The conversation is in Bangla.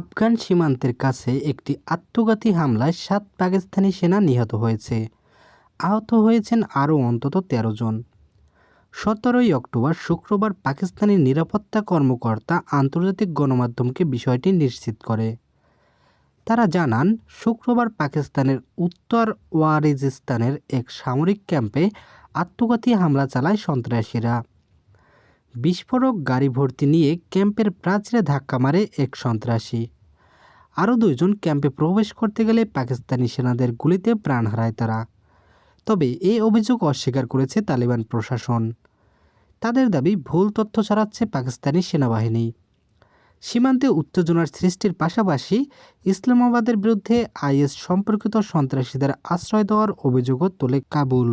আফগান সীমান্তের কাছে একটি আত্মঘাতী হামলায় ৭ পাকিস্তানি সেনা নিহত হয়েছে। আহত হয়েছেন আরও অন্তত ১৩ জন। ১৭ই অক্টোবর শুক্রবার পাকিস্তানি নিরাপত্তা কর্মকর্তা আন্তর্জাতিক গণমাধ্যমকে বিষয়টি নিশ্চিত করে। তারা জানান, শুক্রবার পাকিস্তানের উত্তর ওয়াজিরিস্তানের এক সামরিক ক্যাম্পে আত্মঘাতী হামলা চালায় সন্ত্রাসীরা। বিস্ফোরক গাড়ি ভর্তি নিয়ে ক্যাম্পের প্রাচীরে ধাক্কা মারে এক সন্ত্রাসী। আরও ২ জন ক্যাম্পে প্রবেশ করতে গেলে পাকিস্তানি সেনাদের গুলিতে প্রাণ হারায় তারা। তবে এই অভিযোগ অস্বীকার করেছে তালিবান প্রশাসন। তাদের দাবি, ভুল তথ্য ছড়াচ্ছে পাকিস্তানি সেনাবাহিনী। সীমান্তে উত্তেজনার সৃষ্টির পাশাপাশি ইসলামাবাদের বিরুদ্ধে আইএস সম্পর্কিত সন্ত্রাসীদের আশ্রয় দেওয়ার অভিযোগও তোলে কাবুল।